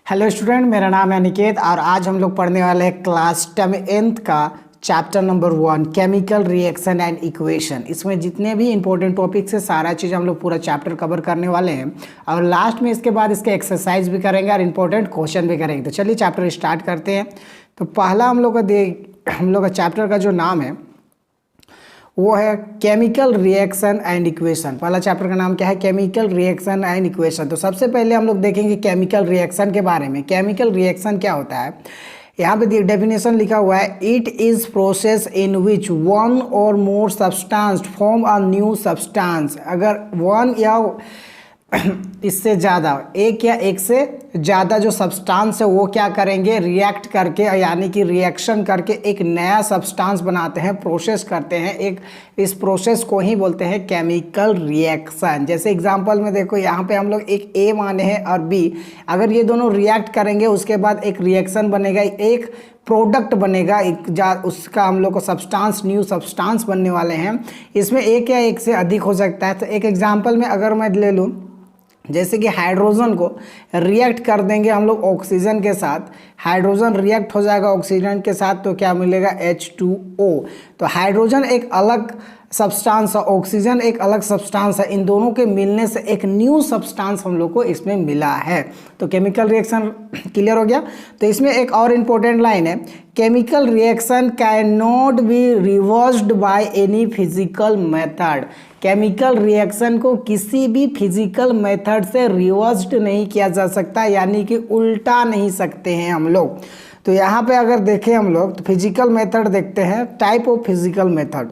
Hello student, मेरा नाम है निकेत और आज हम लोग पढ़ने वाले हैं क्लास 10th का chapter number 1 chemical reaction and equation. इसमें जितने भी इंपॉर्टेंट टॉपिक्स है सारा चीज़ हम लोग पूरा चैप्टर कवर करने वाले हैं और लास्ट में इसके बाद इसके एक्सरसाइज भी करेंगे और इंपॉर्टेंट क्वेश्चन भी करेंगे। तो चलिए चैप्टर स्टार्ट करते हैं। तो पहला हम लोग का चैप्टर का जो नाम है वो है केमिकल रिएक्शन एंड इक्वेशन। पहला चैप्टर का नाम क्या है? Chemical reaction and equation. तो सबसे पहले हम लोग देखेंगे केमिकल रिएक्शन के बारे में। केमिकल रिएक्शन क्या होता है? यहाँ पे डेफिनेशन लिखा हुआ है, it is process in which one और more substance form a new substance. अगर वन या इससे ज़्यादा, एक या एक से ज़्यादा जो सब्सटेंस है वो क्या करेंगे? रिएक्ट करके, यानी कि रिएक्शन करके एक नया सब्सटेंस बनाते हैं, प्रोसेस करते हैं। इस प्रोसेस को ही बोलते हैं केमिकल रिएक्शन। जैसे एग्जांपल में देखो, यहाँ पे हम लोग एक ए माने हैं और बी, अगर ये दोनों रिएक्ट करेंगे उसके बाद एक रिएक्शन बनेगा, एक प्रोडक्ट बनेगा, उसका हम लोग को सब्सटेंस, न्यू सब्सटेंस बनने वाले हैं। इसमें एक या एक से अधिक हो सकता है। तो एक एग्जांपल में अगर मैं ले लूँ, जैसे कि हाइड्रोजन को रिएक्ट कर देंगे हम लोग ऑक्सीजन के साथ, हाइड्रोजन रिएक्ट हो जाएगा ऑक्सीजन के साथ, तो क्या मिलेगा? H2O। तो हाइड्रोजन एक अलग सब्सटेंस है, ऑक्सीजन एक अलग सब्सटेंस है, इन दोनों के मिलने से एक न्यू सब्सटेंस हम लोग को इसमें मिला है। तो केमिकल रिएक्शन क्लियर हो गया। तो इसमें एक और इम्पोर्टेंट लाइन है, chemical reaction can not be reversed by any physical method. Chemical reaction को किसी भी फिजिकल मेथड से रिवर्स्ड नहीं किया जा सकता, यानी कि उल्टा नहीं सकते हैं हम लोग। तो यहाँ पे अगर देखें हम लोग तो फिजिकल मेथड देखते हैं, टाइप ऑफ फिजिकल मेथड।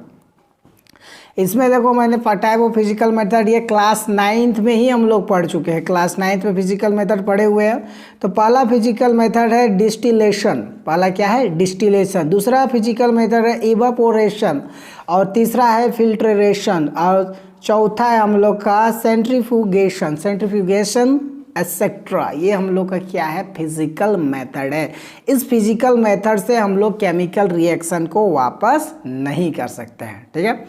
इसमें देखो, मैंने टाइप ऑफ फिजिकल मेथड ये क्लास 9th में ही हम लोग पढ़ चुके हैं। क्लास 9th में फिजिकल मेथड पढ़े हुए हैं। तो पहला फिजिकल मेथड है डिस्टिलेशन। पहला क्या है? डिस्टिलेशन। दूसरा फिजिकल मेथड है इवापोरेशन और तीसरा है फिल्ट्रेशन और चौथा है हम लोग का सेंट्रीफ्यूगेशन एक्सेट्रा। ये हम लोग का क्या है? फिजिकल मेथड है। इस फिजिकल मेथड से हम लोग केमिकल रिएक्शन को वापस नहीं कर सकते हैं। ठीक है,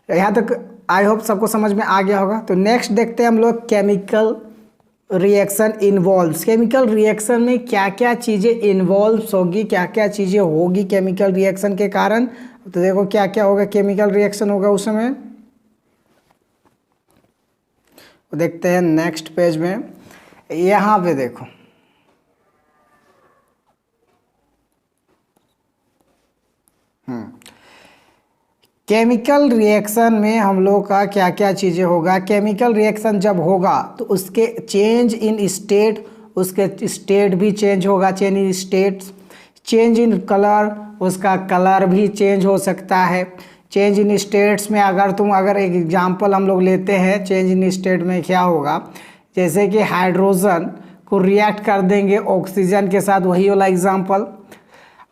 यहाँ तक आई होप सबको समझ में आ गया होगा। तो नेक्स्ट देखते हैं हम लोग chemical reaction involves. Chemical reaction में क्या क्या चीज़ें इन्वॉल्व्स होगी, क्या क्या चीज़ें होगी केमिकल रिएक्शन के कारण। तो देखो क्या क्या होगा, केमिकल रिएक्शन होगा उस समय। देखते हैं नेक्स्ट पेज में, यहाँ पे देखो, केमिकल रिएक्शन में हम लोग का क्या क्या चीज़ें होगा। केमिकल रिएक्शन जब होगा तो उसके चेंज इन स्टेट, उसके स्टेट भी चेंज होगा, change in states. Change in colour, उसका कलर भी चेंज हो सकता है। चेंज इन स्टेट्स में अगर एक एग्जांपल हम लोग लेते हैं, चेंज इन स्टेट में क्या होगा, जैसे कि हाइड्रोजन को रिएक्ट कर देंगे ऑक्सीजन के साथ, वही वाला एग्जाम्पल।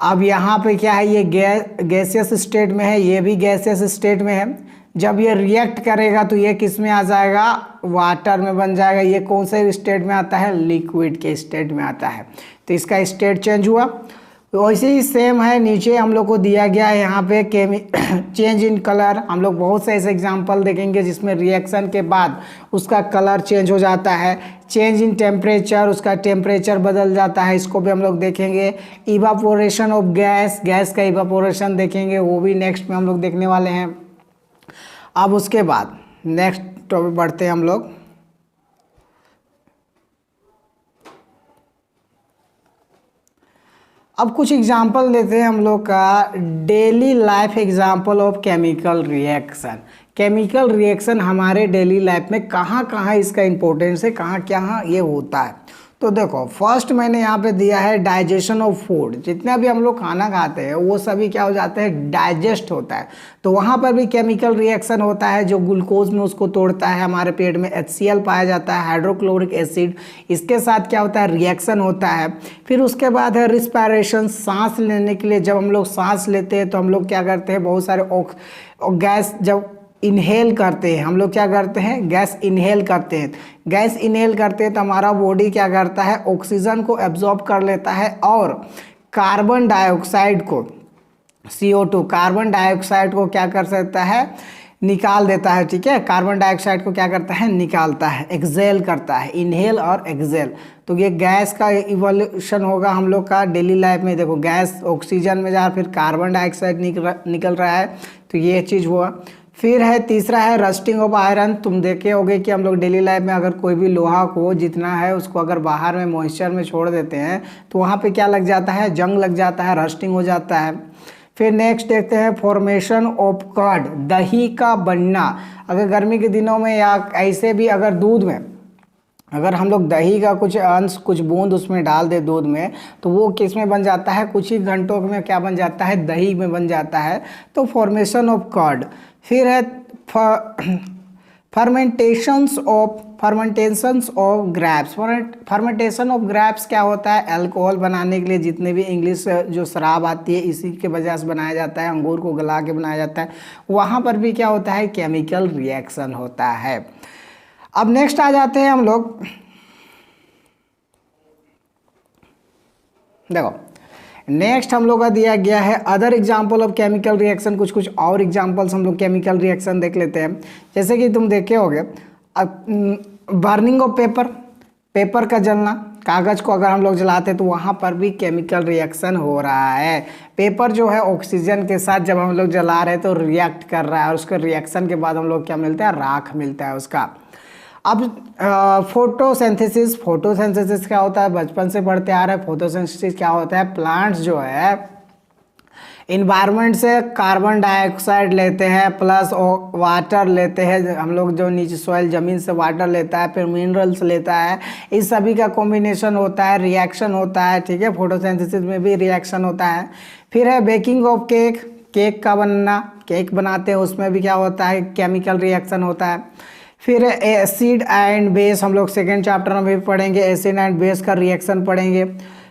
अब यहाँ पे क्या है, ये गैसियस स्टेट में है, ये भी गैसियस स्टेट में है। जब ये रिएक्ट करेगा तो ये किस में आ जाएगा? वाटर में बन जाएगा। ये कौन से स्टेट में आता है? लिक्विड के स्टेट में आता है। तो इसका स्टेट चेंज हुआ। तो वैसे ही सेम है, नीचे हम लोग को दिया गया है यहाँ पे चेंज इन कलर। हम लोग बहुत से ऐसे एग्जांपल देखेंगे जिसमें रिएक्शन के बाद उसका कलर चेंज हो जाता है। चेंज इन टेम्परेचर, उसका टेम्परेचर बदल जाता है, इसको भी हम लोग देखेंगे। इवापोरेशन ऑफ गैस, गैस का इवापोरेशन देखेंगे, वो भी नेक्स्ट में हम लोग देखने वाले हैं। अब उसके बाद नेक्स्ट टॉपिक बढ़ते हैं हम लोग। अब कुछ एग्जाम्पल देते हैं हम लोग का daily life example of chemical reaction. Chemical reaction हमारे डेली लाइफ में कहाँ कहाँ इसका इम्पोर्टेंस है, कहाँ कहाँ ये होता है। तो देखो, फर्स्ट मैंने यहाँ पे दिया है डाइजेशन ऑफ फूड। जितना भी हम लोग खाना खाते हैं वो सभी क्या हो जाते हैं? डाइजेस्ट होता है। तो वहाँ पर भी केमिकल रिएक्शन होता है, जो ग्लूकोज में उसको तोड़ता है, हमारे पेट में HCl पाया जाता है, हाइड्रोक्लोरिक एसिड। इसके साथ क्या होता है? रिएक्शन होता है। फिर उसके बाद है रिस्पायरेशन, सांस लेने के लिए जब हम लोग सांस लेते हैं तो हम लोग क्या करते हैं? बहुत सारे गैस जब इनहेल करते हैं, हम लोग क्या करते हैं? गैस इनहेल करते हैं। गैस इनहेल करते हैं तो हमारा बॉडी क्या करता है? ऑक्सीजन को एब्जॉर्ब कर लेता है और कार्बन डाइऑक्साइड को, CO2 कार्बन डाइऑक्साइड को क्या कर सकता है? निकाल देता है, ठीक है। कार्बन डाइऑक्साइड को क्या करता है, निकालता है, एक्सेल करता है, इनहेल और एक्सेल। तो ये गैस का इवोल्यूशन होगा हम लोग का डेली लाइफ में। देखो गैस ऑक्सीजन में जा, फिर कार्बन डाइऑक्साइड निकल रहा है, तो ये चीज़ हुआ। फिर है तीसरा है रस्टिंग ऑफ आयरन। तुम देखे होगे कि हम लोग डेली लाइफ में अगर कोई भी लोहा को जितना है उसको अगर बाहर में मॉइस्चर में छोड़ देते हैं तो वहाँ पे क्या लग जाता है, जंग लग जाता है, रस्टिंग हो जाता है। फिर नेक्स्ट देखते हैं फॉर्मेशन ऑफ कर्ड, दही का बनना। अगर गर्मी के दिनों में या ऐसे भी अगर दूध में अगर हम लोग दही का कुछ अंश, कुछ बूंद उसमें डाल दे दूध में, तो वो किस में बन जाता है, कुछ ही घंटों में क्या बन जाता है, दही में बन जाता है। तो फॉर्मेशन ऑफ कर्ड। फिर है fermentations of grapes. Fermentation of grapes क्या होता है, अल्कोहल बनाने के लिए जितने भी इंग्लिश जो शराब आती है इसी के वजह से बनाया जाता है, अंगूर को गला के बनाया जाता है। वहाँ पर भी क्या होता है, केमिकल रिएक्शन होता है। अब नेक्स्ट आ जाते हैं हम लोग, देखो नेक्स्ट हम लोग का दिया गया है other example of chemical reaction. कुछ और एग्जाम्पल्स हम लोग केमिकल रिएक्शन देख लेते हैं। जैसे कि तुम देखे होगे बर्निंग ऑफ पेपर का जलना, कागज़ को अगर हम लोग जलाते हैं तो वहाँ पर भी केमिकल रिएक्शन हो रहा है। पेपर जो है ऑक्सीजन के साथ जब हम लोग जला रहे हैं तो रिएक्ट कर रहा है, और उसके रिएक्शन के बाद हम लोग क्या मिलता है, राख मिलता है उसका। अब फोटोसिंथेसिस क्या होता है, बचपन से पढ़ते आ रहे हैं। फोटोसिंथेसिस क्या होता है, प्लांट्स जो है इन्वायरमेंट से कार्बन डाइऑक्साइड लेते हैं प्लस वाटर लेते हैं, हम लोग जो नीचे सॉइल ज़मीन से वाटर लेता है, फिर मिनरल्स लेता है, इस सभी का कॉम्बिनेशन होता है, रिएक्शन होता है, ठीक है। फोटोसिंथेसिस में भी रिएक्शन होता है। फिर है बेकिंग ऑफ केक का बनना, केक बनाते हैं उसमें भी क्या होता है, केमिकल रिएक्शन होता है। फिर एसिड एंड बेस, हम लोग सेकेंड चैप्टर में भी पढ़ेंगे, एसिड एंड बेस का रिएक्शन पढ़ेंगे।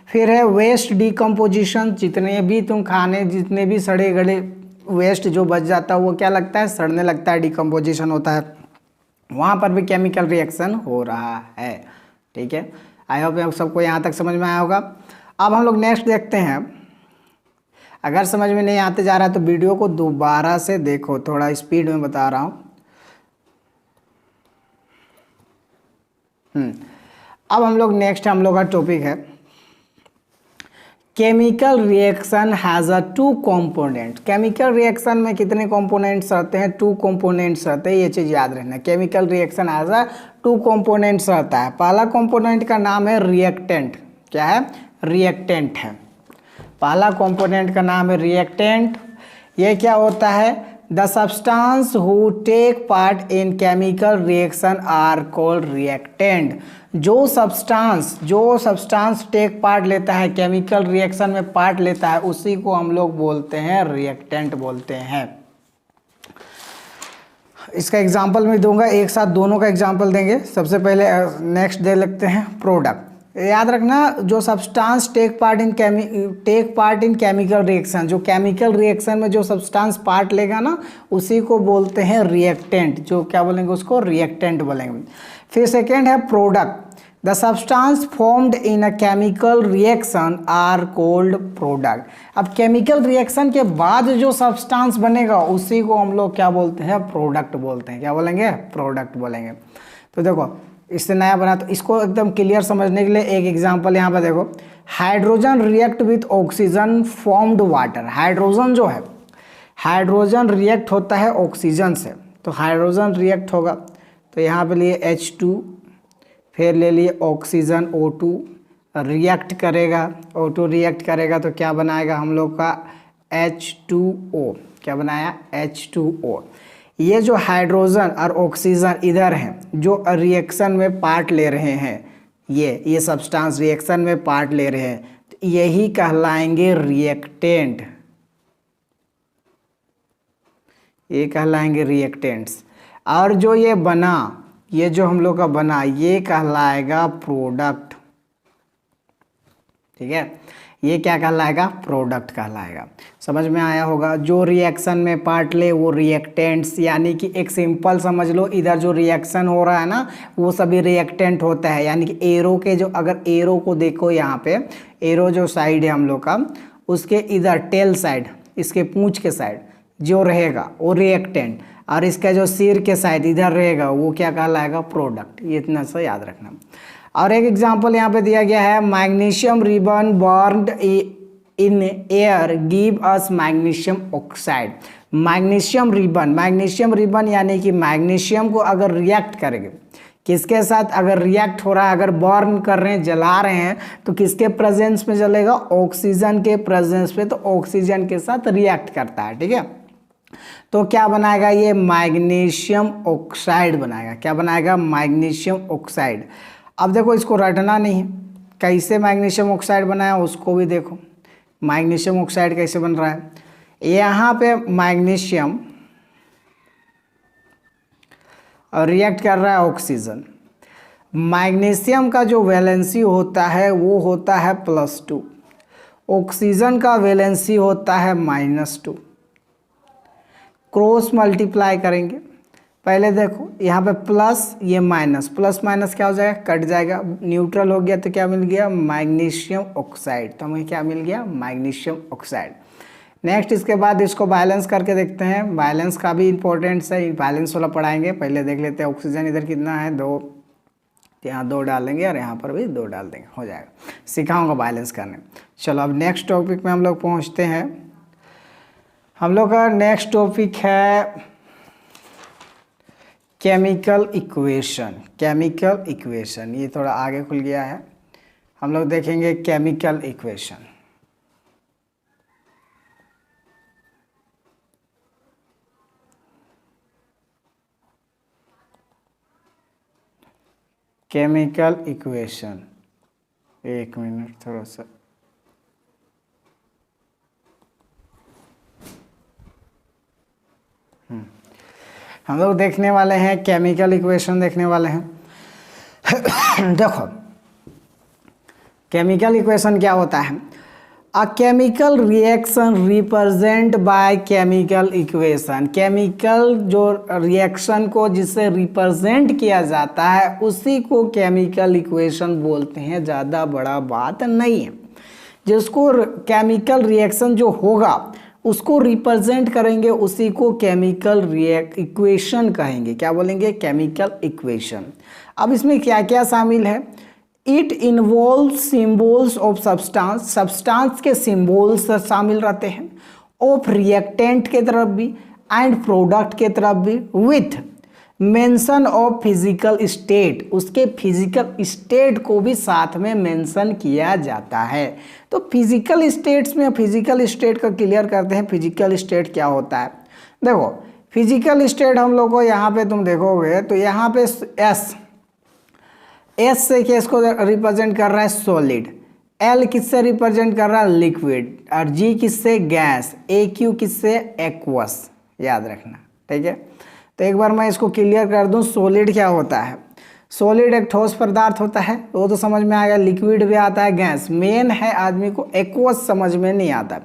फिर है वेस्ट डिकम्पोजिशन, जितने भी सड़े गले वेस्ट जो बच जाता है वो क्या लगता है, सड़ने लगता है, डिकम्पोजिशन होता है, वहाँ पर भी केमिकल रिएक्शन हो रहा है, ठीक है। आई होप आप सबको यहाँ तक समझ में आया होगा। अब हम लोग नेक्स्ट देखते हैं। अगर समझ में नहीं आते जा रहा है तो वीडियो को दोबारा से देखो, थोड़ा स्पीड में बता रहा हूँ। अब हम लोग नेक्स्ट हम लोग का टॉपिक है chemical reaction has a 2 component. Chemical reaction में कितने कंपोनेंट्स रहते हैं, 2 कंपोनेंट्स रहते हैं, ये चीज़ याद रखना। Chemical reaction has a 2 components रहता है। पहला कंपोनेंट का नाम है रिएक्टेंट। क्या है, रिएक्टेंट है। पहला कंपोनेंट का नाम है रिएक्टेंट। ये क्या होता है, the substance who take part in chemical reaction are called reactant. जो सब्सटेंस टेक पार्ट लेता है, केमिकल रिएक्शन में पार्ट लेता है, उसी को हम लोग बोलते हैं रिएक्टेंट बोलते हैं। इसका एग्जांपल मैं दूंगा, एक साथ दोनों का एग्जांपल देंगे। सबसे पहले नेक्स्ट दे लगते हैं प्रोडक्ट। याद रखना, जो substance take part in chemical reaction, जो केमिकल रिएक्शन में जो सब्सटेंस पार्ट लेगा ना उसी को बोलते हैं रिएक्टेंट। जो क्या बोलेंगे, उसको रिएक्टेंट बोलेंगे। फिर सेकेंड है product. The substance formed in a chemical reaction are called product. अब केमिकल रिएक्शन के बाद जो सब्सटेंस बनेगा उसी को हम लोग क्या बोलते हैं, प्रोडक्ट बोलते हैं। क्या बोलेंगे, प्रोडक्ट बोलेंगे। तो देखो इससे नया बना, तो इसको एकदम क्लियर समझने के लिए एक एग्जांपल यहाँ पर देखो। Hydrogen react with oxygen formed water. Hydrogen जो है, हाइड्रोजन रिएक्ट होता है ऑक्सीजन से, तो हाइड्रोजन रिएक्ट होगा, तो यहाँ पे लिए H2, फिर ले लिए ऑक्सीजन O2, रिएक्ट करेगा, O2 रिएक्ट करेगा तो क्या बनाएगा हम लोग का H2O। क्या बनाया, H2O। ये जो हाइड्रोजन और ऑक्सीजन इधर हैं जो रिएक्शन में पार्ट ले रहे हैं, ये सब्सटेंस रिएक्शन में पार्ट ले रहे हैं, तो यही कहलाएंगे रिएक्टेंट। ये कहलाएंगे रिएक्टेंट्स। और जो ये बना, ये जो हम लोग का बना, ये कहलाएगा प्रोडक्ट। ठीक है, ये क्या कहलाएगा, प्रोडक्ट कहलाएगा। समझ में आया होगा। जो रिएक्शन में पार्ट ले वो रिएक्टेंट्स, यानी कि एक सिंपल समझ लो, इधर जो रिएक्शन हो रहा है ना वो सभी रिएक्टेंट होता है। यानी कि एरो के जो, अगर एरो को देखो यहाँ पे, एरो जो साइड है हम लोग का, उसके इधर टेल साइड, इसके पूंछ के साइड जो रहेगा वो रिएक्टेंट। और इसका जो सिर के साइड इधर रहेगा वो क्या कहलाएगा, प्रोडक्ट। ये इतना सा याद रखना। और एक एग्जांपल यहाँ पे दिया गया है, magnesium ribbon burned in air give us magnesium oxide. Magnesium ribbon यानी कि मैग्नीशियम को अगर रिएक्ट करेंगे किसके साथ, अगर रिएक्ट हो रहा है, अगर बर्न कर रहे हैं, जला रहे हैं, तो किसके प्रेजेंस में जलेगा, ऑक्सीजन के प्रेजेंस में, तो ऑक्सीजन के साथ रिएक्ट करता है, ठीक है। तो क्या बनाएगा ये, मैग्नीशियम ऑक्साइड बनाएगा। क्या बनाएगा, मैग्नीशियम ऑक्साइड। अब देखो इसको रटना नहीं है, कैसे मैग्नीशियम ऑक्साइड बनाया उसको भी देखो। मैग्नीशियम ऑक्साइड कैसे बन रहा है, यहाँ पे मैग्नीशियम और रिएक्ट कर रहा है ऑक्सीजन। मैग्नीशियम का जो वैलेंसी होता है वो होता है +2, ऑक्सीजन का वैलेंसी होता है -2। क्रॉस मल्टीप्लाई करेंगे, पहले देखो यहाँ पे प्लस, ये माइनस, प्लस माइनस क्या हो जाएगा, कट जाएगा, न्यूट्रल हो गया, तो क्या मिल गया, मैग्नीशियम ऑक्साइड। तो हमें क्या मिल गया, मैग्नीशियम ऑक्साइड। नेक्स्ट इसके बाद इसको बैलेंस करके देखते हैं, बैलेंस का भी इंपॉर्टेंट है, बैलेंस वाला पढ़ाएंगे। पहले देख लेते हैं ऑक्सीजन इधर कितना है, 2, यहाँ 2 डाल देंगे और यहाँ पर भी 2 डाल देंगे, हो जाएगा। सिखाऊंगा बैलेंस करने। चलो अब नेक्स्ट टॉपिक में हम लोग पहुँचते हैं। हम लोग का नेक्स्ट टॉपिक है केमिकल इक्वेशन। केमिकल इक्वेशन ये थोड़ा आगे खुल गया है, हम लोग देखेंगे केमिकल इक्वेशन। केमिकल इक्वेशन, एक मिनट थोड़ा सा, हम लोग देखने वाले हैं केमिकल इक्वेशन देखने वाले हैं। देखो केमिकल इक्वेशन क्या होता है, अ chemical reaction represent by chemical equation. Chemical जो रिएक्शन को जिससे रिप्रेजेंट किया जाता है उसी को केमिकल इक्वेशन बोलते हैं, ज़्यादा बड़ा बात नहीं है। जिसको केमिकल रिएक्शन जो होगा उसको रिप्रेजेंट करेंगे उसी को केमिकल इक्वेशन कहेंगे। क्या बोलेंगे, केमिकल इक्वेशन। अब इसमें क्या क्या शामिल है, it involve symbols of substance, substance के सिम्बॉल्स शामिल रहते हैं, ऑफ रिएक्टेंट के तरफ भी एंड प्रोडक्ट के तरफ भी, with mention of physical state, उसके फिजिकल स्टेट को भी साथ में मेंशन किया जाता है। तो फिजिकल स्टेट्स में, फिजिकल स्टेट का क्लियर करते हैं, फिजिकल स्टेट क्या होता है। देखो फिजिकल स्टेट हम लोग को यहाँ पे तुम देखोगे तो यहाँ पे एस से केस को रिप्रेजेंट कर रहा है सॉलिड, एल किससे रिप्रेजेंट कर रहा है लिक्विड, और जी किससे गैस, ए क्यू किससे एक्वस, याद रखना, ठीक है। तो एक बार मैं इसको क्लियर कर दूं, सॉलिड क्या होता है, सॉलिड एक ठोस पदार्थ होता है, वो तो समझ में आएगा, लिक्विड भी आता है, गैस मेन है, आदमी को एक्वस समझ में नहीं आता।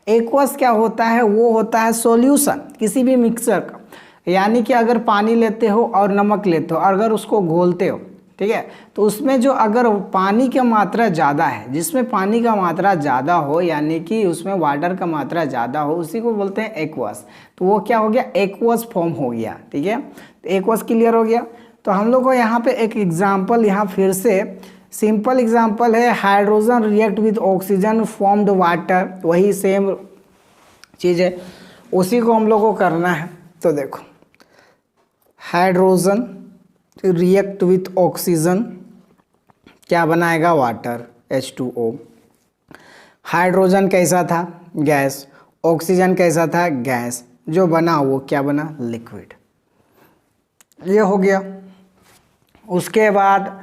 एक्वस क्या होता है, वो होता है सॉल्यूशन किसी भी मिक्सचर का, यानी कि अगर पानी लेते हो और नमक लेते हो, अगर उसको घोलते हो, ठीक है, तो उसमें जो अगर पानी की मात्रा ज़्यादा है, जिसमें पानी का मात्रा ज़्यादा हो यानी कि उसमें वाटर का मात्रा ज़्यादा हो, उसी को बोलते हैं एक्वस। तो वो क्या हो गया, एक्वस फॉर्म हो गया, ठीक है। तो एक्वस क्लियर हो गया। तो हम लोग को यहाँ पे एक एग्जाम्पल, यहाँ फिर से सिंपल एग्जाम्पल है, hydrogen react with oxygen formed water, वही सेम चीज़ है, उसी को हम लोग को करना है। तो देखो हाइड्रोजन रिएक्ट विथ ऑक्सीजन क्या बनाएगा, वाटर H2O। हाइड्रोजन कैसा था, गैस, ऑक्सीजन कैसा था, गैस, जो बना वो क्या बना, लिक्विड। ये हो गया। उसके बाद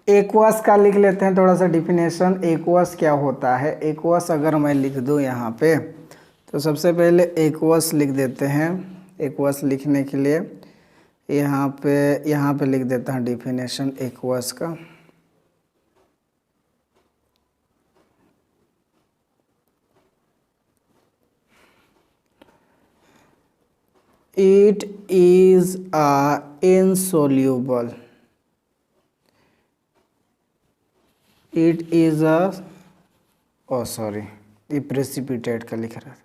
एक्वस का लिख लेते हैं थोड़ा सा डिफिनेशन। एक्वस क्या होता है, एक्वस अगर मैं लिख दूँ यहाँ पे, तो सबसे पहले एक्वस लिख देते हैं। एक्वस लिखने के लिए यहाँ पे लिख देता हूँ डिफिनेशन एक्वस का। It is a insoluble, it is a, oh sorry ये प्रेसिपिटेट का लिख रहा था,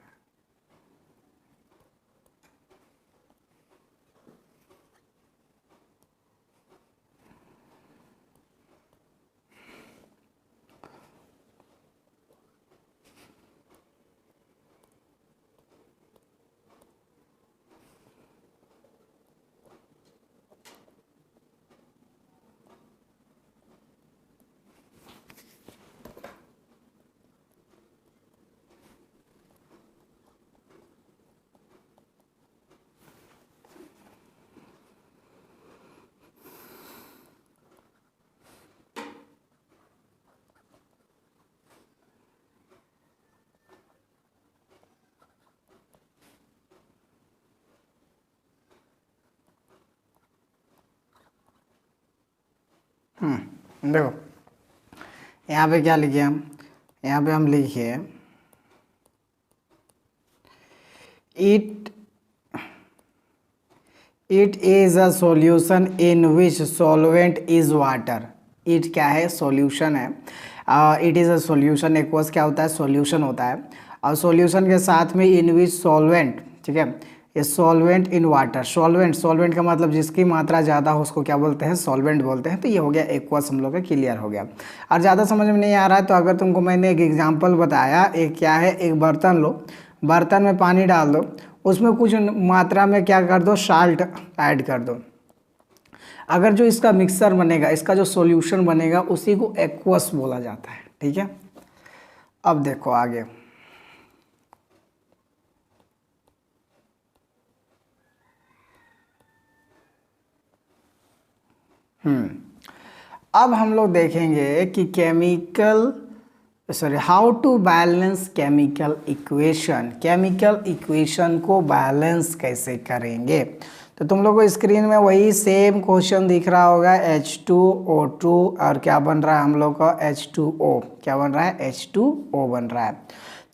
देखो यहाँ पे क्या लिखे हम, यहाँ पे हम लिखे it it is a solution in which solvent is water. It क्या है, सॉल्यूशन है। It is a solution, aqueous क्या होता है, सॉल्यूशन होता है। और सॉल्यूशन के साथ में इन विच सॉल्वेंट, ठीक है, ये solvent in water. Solvent, solvent का मतलब जिसकी मात्रा ज़्यादा हो उसको क्या बोलते हैं, सॉल्वेंट बोलते हैं। तो ये हो गया एक्वस, हम लोग का क्लियर हो गया। और ज़्यादा समझ में नहीं आ रहा है तो अगर तुमको मैंने एक एग्जाम्पल बताया, एक क्या है, एक बर्तन लो, बर्तन में पानी डाल दो, उसमें कुछ मात्रा में क्या कर दो, साल्ट ऐड कर दो। अगर जो इसका मिक्सर बनेगा, इसका जो सॉल्यूशन बनेगा, उसी को एक्वस बोला जाता है। ठीक है, अब देखो आगे। अब हम लोग देखेंगे कि how to balance chemical equation. Chemical equation को बैलेंस कैसे करेंगे। तो तुम लोग को स्क्रीन में वही सेम क्वेश्चन दिख रहा होगा, H2O2 और क्या बन रहा है हम लोग का, H2O। क्या बन रहा है, H2O बन रहा है।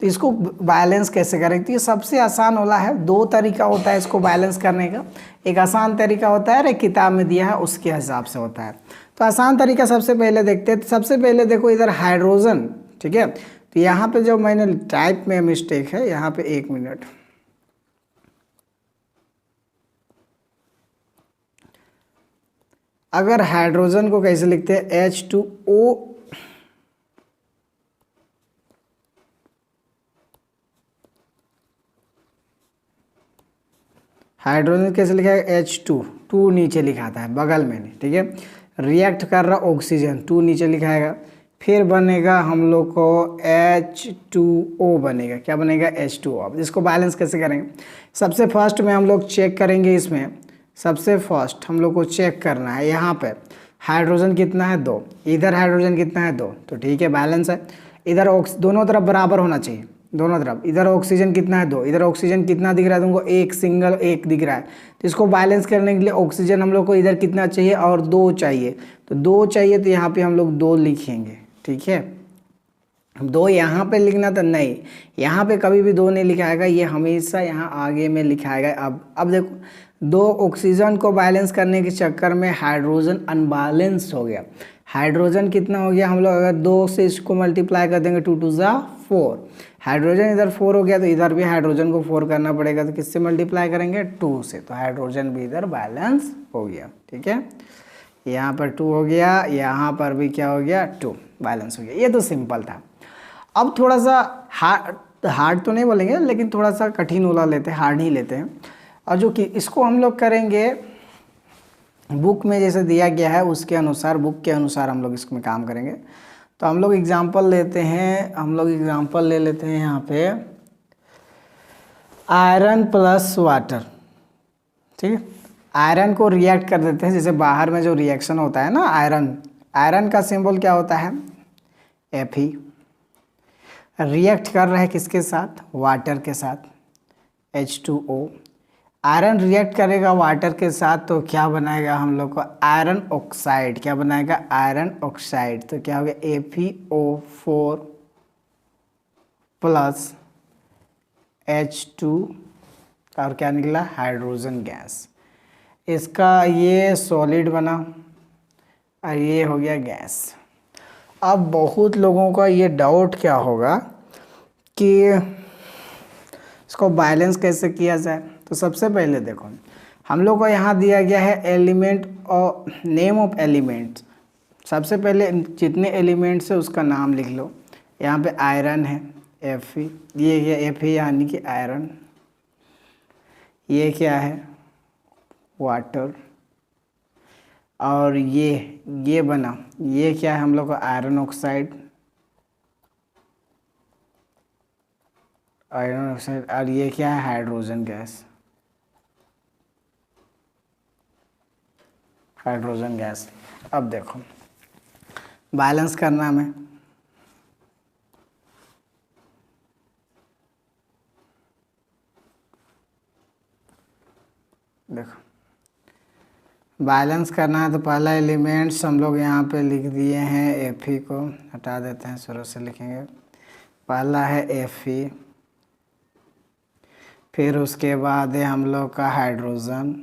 तो इसको बैलेंस कैसे करेंगे, तो ये सबसे आसान वाला है। दो तरीका होता है इसको बैलेंस करने का। एक आसान तरीका होता है, एक किताब में दिया है उसके हिसाब से होता है। तो आसान तरीका सबसे पहले देखते हैं। तो सबसे पहले देखो इधर हाइड्रोजन, ठीक है, तो यहाँ पे जो मैंने टाइप में मिस्टेक है, यहाँ पे 1 मिनट, अगर हाइड्रोजन को कैसे लिखते हैं, H2O, हाइड्रोजन कैसे लिखा है, H2 नीचे लिखा था बगल में, ठीक है। रिएक्ट कर रहा ऑक्सीजन, 2 नीचे लिखाएगा, फिर बनेगा हम लोग को H2O बनेगा। क्या बनेगा, H2O। अब इसको बैलेंस कैसे करेंगे, सबसे फर्स्ट में हम लोग चेक करेंगे। इसमें सबसे फर्स्ट हम लोग को चेक करना है, यहाँ पे हाइड्रोजन कितना है, 2, इधर हाइड्रोजन कितना है, 2, तो ठीक है, बैलेंस है। इधर दोनों तरफ बराबर होना चाहिए, दोनों तरफ। इधर ऑक्सीजन कितना है, 2, इधर ऑक्सीजन कितना दिख रहा है तुमको, एक, सिंगल एक दिख रहा है। तो इसको बैलेंस करने के लिए ऑक्सीजन हम लोग को इधर कितना चाहिए, और 2 चाहिए। तो 2 चाहिए, तो यहाँ पे हम लोग 2 लिखेंगे, ठीक है। 2 यहाँ पे लिखना तो नहीं, यहाँ पे कभी भी 2 नहीं लिखाएगा, ये हमेशा यहाँ आगे में लिखाएगा। अब देखो, 2 ऑक्सीजन को बैलेंस करने के चक्कर में हाइड्रोजन अनबैलेंस हो गया। हाइड्रोजन कितना हो गया, हम लोग अगर 2 से इसको मल्टीप्लाई कर देंगे, 2 2 4, हाइड्रोजन इधर 4 हो गया, तो इधर भी हाइड्रोजन को 4 करना पड़ेगा। तो किससे मल्टीप्लाई करेंगे, 2 से, तो हाइड्रोजन भी इधर बैलेंस हो गया। ठीक है, यहाँ पर 2 हो गया, यहाँ पर भी क्या हो गया, 2 बैलेंस हो गया। ये तो सिंपल था। अब थोड़ा सा हार्ड तो नहीं बोलेंगे, लेकिन थोड़ा सा कठिन वाला लेते हैं, हार्ड ही लेते हैं। और जो कि इसको हम लोग करेंगे बुक में जैसे दिया गया है उसके अनुसार, बुक के अनुसार हम लोग इसमें काम करेंगे। तो हम लोग एग्जांपल लेते हैं, हम लोग एग्जांपल ले लेते हैं यहाँ पे आयरन प्लस वाटर, ठीक है। आयरन को रिएक्ट कर देते हैं, जैसे बाहर में जो रिएक्शन होता है ना, आयरन, आयरन का सिंबल क्या होता है, Fe। रिएक्ट कर रहा है किसके साथ, वाटर के साथ, H2O। आयरन रिएक्ट करेगा वाटर के साथ, तो क्या बनाएगा हम लोग को, आयरन ऑक्साइड। क्या बनाएगा, आयरन ऑक्साइड। तो क्या हो गया, FeO4 प्लस H2 और क्या निकला, हाइड्रोजन गैस। इसका ये सॉलिड बना और ये हो गया गैस। अब बहुत लोगों का ये डाउट क्या होगा कि इसको बैलेंस कैसे किया जाए। तो सबसे पहले देखो, हम लोग को यहाँ दिया गया है एलिमेंट और नेम ऑफ एलिमेंट्स। सबसे पहले जितने एलिमेंट्स है उसका नाम लिख लो। यहाँ पे आयरन है, Fe, ये Fe यानी कि आयरन। ये क्या है, वाटर। और ये बना, ये क्या है हम लोग का, आयरन ऑक्साइड, आयरन ऑक्साइड। और ये क्या है, हाइड्रोजन गैस, हाइड्रोजन गैस। अब देखो बैलेंस करना में, देखो बैलेंस करना है तो पहला एलिमेंट्स हम लोग यहाँ पे लिख दिए हैं, Fe को हटा देते हैं, शुरू से लिखेंगे। पहला है Fe, फिर उसके बाद है हम लोग का हाइड्रोजन,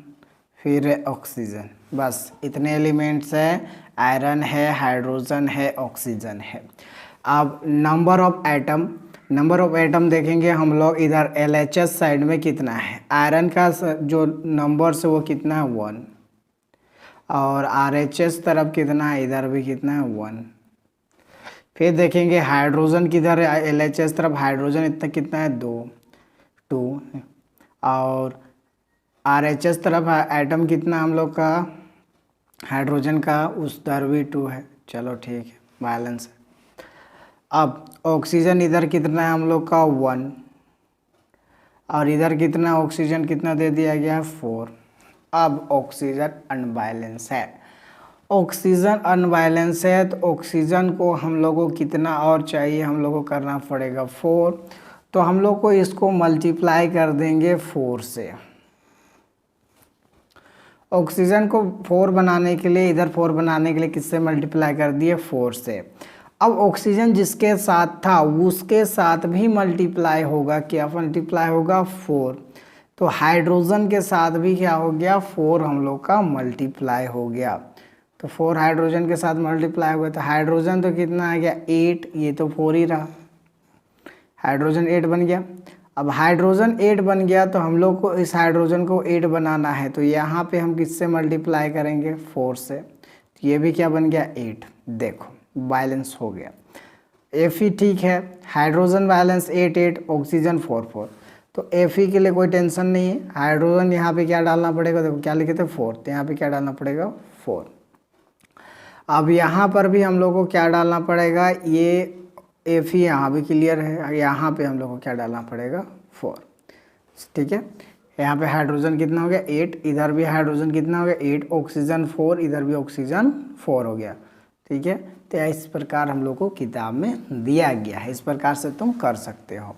फिर है ऑक्सीजन। बस इतने एलिमेंट्स है, आयरन है, हाइड्रोजन है, ऑक्सीजन है। अब नंबर ऑफ एटम देखेंगे हम लोग, इधर LHS साइड में कितना है, आयरन का जो नंबर से वो कितना है 1, और RHS तरफ कितना है, इधर भी कितना है 1। फिर देखेंगे हाइड्रोजन किधर है, LHS तरफ हाइड्रोजन इतना कितना है 2, और RHS तरफ एटम कितना हम लोग का हाइड्रोजन का, उस तरफ भी 2 है। चलो ठीक है, बैलेंस है। अब ऑक्सीजन इधर कितना है हम लोग का 1, और इधर कितना ऑक्सीजन कितना दे दिया गया है 4। अब ऑक्सीजन अनबैलेंस है, ऑक्सीजन अनबैलेंस है तो ऑक्सीजन को हम लोगों को कितना और चाहिए, हम लोग को करना पड़ेगा 4। तो हम लोग को इसको मल्टीप्लाई कर देंगे 4 से। ऑक्सीजन को 4 बनाने के लिए, इधर 4 बनाने के लिए किससे मल्टीप्लाई कर दिए, 4 से। अब ऑक्सीजन जिसके साथ था उसके साथ भी मल्टीप्लाई होगा, क्या मल्टीप्लाई होगा 4। तो हाइड्रोजन के साथ भी क्या हो गया 4 हम लोग का मल्टीप्लाई हो गया। तो 4 हाइड्रोजन के साथ मल्टीप्लाई हो गया, तो हाइड्रोजन तो कितना आ गया 8, ये तो 4 ही रहा, हाइड्रोजन 8 बन गया। अब हाइड्रोजन 8 बन गया तो हम लोग को इस हाइड्रोजन को 8 बनाना है, तो यहाँ पे हम किससे मल्टीप्लाई करेंगे 4 से। तो ये भी क्या बन गया 8। देखो बैलेंस हो गया। Fe ठीक है, हाइड्रोजन बैलेंस 8, ऑक्सीजन 4। तो Fe के लिए कोई टेंशन नहीं है। हाइड्रोजन यहाँ पे क्या डालना पड़ेगा, देखो क्या लिखे थे 4, तो यहाँ पे क्या डालना पड़ेगा 4। अब यहाँ पर भी हम लोग को क्या डालना पड़ेगा, ये Fe यहाँ भी क्लियर है, यहाँ पे हम लोग को क्या डालना पड़ेगा 4। ठीक है, यहाँ पे हाइड्रोजन कितना हो गया 8, इधर भी हाइड्रोजन कितना हो गया 8, ऑक्सीजन 4, इधर भी ऑक्सीजन 4 हो गया। ठीक है, तो इस प्रकार हम लोग को किताब में दिया गया है, इस प्रकार से तुम कर सकते हो।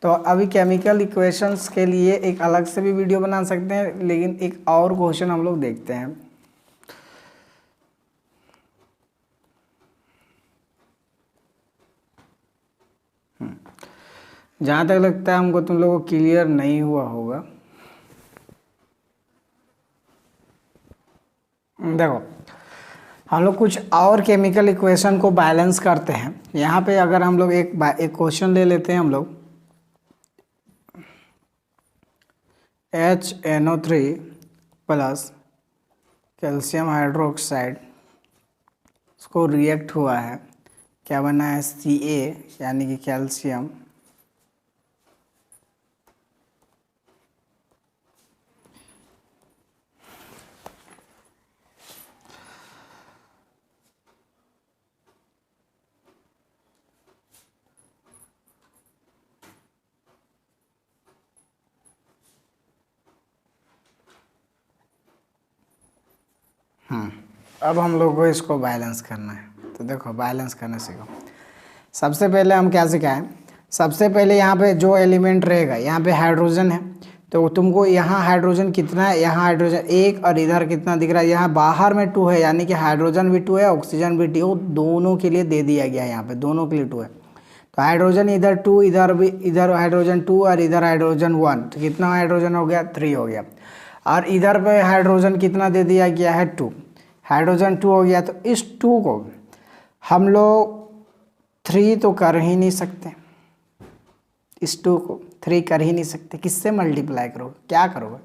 तो अभी केमिकल इक्वेशंस के लिए एक अलग से भी वीडियो बना सकते हैं, लेकिन एक और क्वेश्चन हम लोग देखते हैं। जहाँ तक लगता है हमको तुम लोगों को क्लियर नहीं हुआ होगा, देखो हम लोग कुछ और केमिकल इक्वेशन को बैलेंस करते हैं। यहाँ पे अगर हम लोग एक क्वेश्चन ले लेते हैं हम लोग, HNO3 प्लस कैल्शियम हाइड्रोक्साइड, उसको रिएक्ट हुआ है, क्या बना है Ca, यानी कि कैल्शियम अब हम लोग को इसको बैलेंस करना है। तो देखो बैलेंस करना सीखो। सबसे पहले हम क्या सिखाएं, सबसे पहले यहाँ पे जो एलिमेंट रहेगा, यहाँ पे हाइड्रोजन है, तो तुमको यहाँ हाइड्रोजन कितना है, यहाँ हाइड्रोजन 1, और इधर कितना दिख रहा है, यहाँ बाहर में 2 है, यानी कि हाइड्रोजन भी 2 है, ऑक्सीजन भी 2, दोनों के लिए दे दिया गया है, यहाँ पे दोनों के लिए 2 है। तो हाइड्रोजन इधर 2, इधर भी, इधर हाइड्रोजन 2 और इधर हाइड्रोजन 1, तो कितना हाइड्रोजन हो गया 3 हो गया। और इधर पे हाइड्रोजन कितना दे दिया गया है 2, हाइड्रोजन 2 हो गया। तो इस 2 को हम लोग 3 तो कर ही नहीं सकते, इस 2 को 3 कर ही नहीं सकते, किससे मल्टीप्लाई करोगे, क्या करोगे।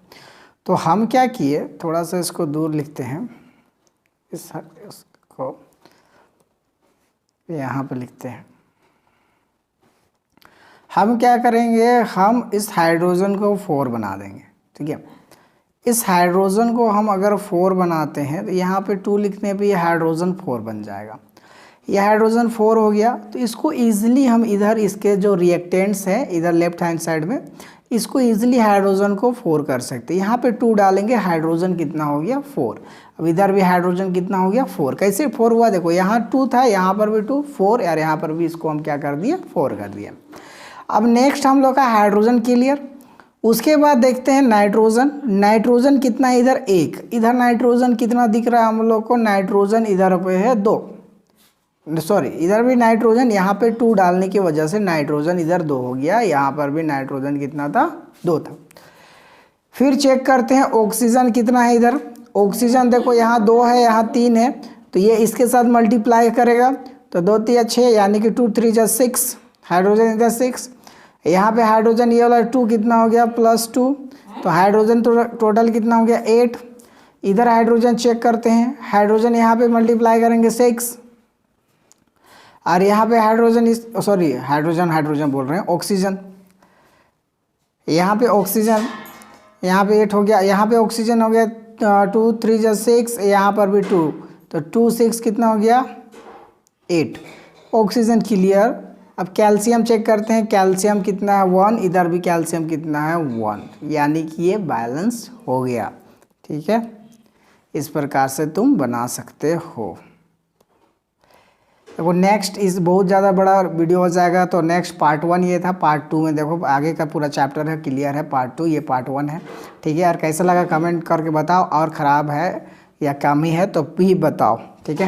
तो हम क्या किए, थोड़ा सा इसको दूर लिखते हैं, इसको यहाँ पे लिखते हैं। हम क्या करेंगे, हम इस हाइड्रोजन को 4 बना देंगे। ठीक है, इस हाइड्रोजन को हम अगर 4 बनाते हैं तो यहाँ पे 2 लिखने पे ये हाइड्रोजन 4 बन जाएगा। ये हाइड्रोजन 4 हो गया, तो इसको ईजिली हम इधर इसके जो रिएक्टेंट्स हैं इधर लेफ्ट हैंड साइड में, इसको ईजिली हाइड्रोजन को 4 कर सकते हैं। यहाँ पे 2 डालेंगे, हाइड्रोजन कितना हो गया 4। अब इधर भी हाइड्रोजन कितना हो गया 4। कैसे 4 हुआ, देखो यहाँ 2 था, यहाँ पर भी 2, 4, और यहाँ पर भी इसको हम क्या कर दिए 4 कर दिया। अब नेक्स्ट हम लोग का हाइड्रोजन क्लियर, उसके बाद देखते हैं नाइट्रोजन। नाइट्रोजन कितना है इधर 1, इधर नाइट्रोजन कितना दिख रहा है हम लोग को, नाइट्रोजन इधर पे है 2, सॉरी इधर भी नाइट्रोजन, यहाँ पे 2 डालने की वजह से नाइट्रोजन इधर 2 हो गया, यहाँ पर भी नाइट्रोजन कितना था 2 था। फिर चेक करते हैं ऑक्सीजन कितना है इधर। ऑक्सीजन देखो यहाँ 2 है, यहाँ 3 है, तो ये इसके साथ मल्टीप्लाई करेगा, तो 2 3 6 यानी कि 2 3 जा 6, हाइड्रोजन इधर 6, यहाँ पे हाइड्रोजन ये वाला 2 कितना हो गया +2, तो हाइड्रोजन टोटल कितना हो गया 8। इधर हाइड्रोजन चेक करते हैं, हाइड्रोजन यहाँ पे मल्टीप्लाई करेंगे 6, और यहाँ पे हाइड्रोजन सॉरी हाइड्रोजन बोल रहे हैं, ऑक्सीजन, यहाँ पे ऑक्सीजन यहाँ पे 8 हो गया, यहाँ पे ऑक्सीजन हो गया 2 3 जा 6, यहाँ पर भी 2, तो 2 6 कितना हो गया 8, ऑक्सीजन क्लियर। अब कैल्शियम चेक करते हैं, कैल्शियम कितना है 1, इधर भी कैल्शियम कितना है 1, यानी कि ये बैलेंस हो गया। ठीक है, इस प्रकार से तुम बना सकते हो। देखो नेक्स्ट इस बहुत ज़्यादा बड़ा वीडियो हो जाएगा, तो नेक्स्ट पार्ट 1 ये था, पार्ट 2 में देखो आगे का पूरा चैप्टर है क्लियर है, पार्ट 2 ये पार्ट 1 है। ठीक है यार, कैसा लगा कमेंट करके बताओ, और ख़राब है या कमी है तो भी बताओ। ठीक है।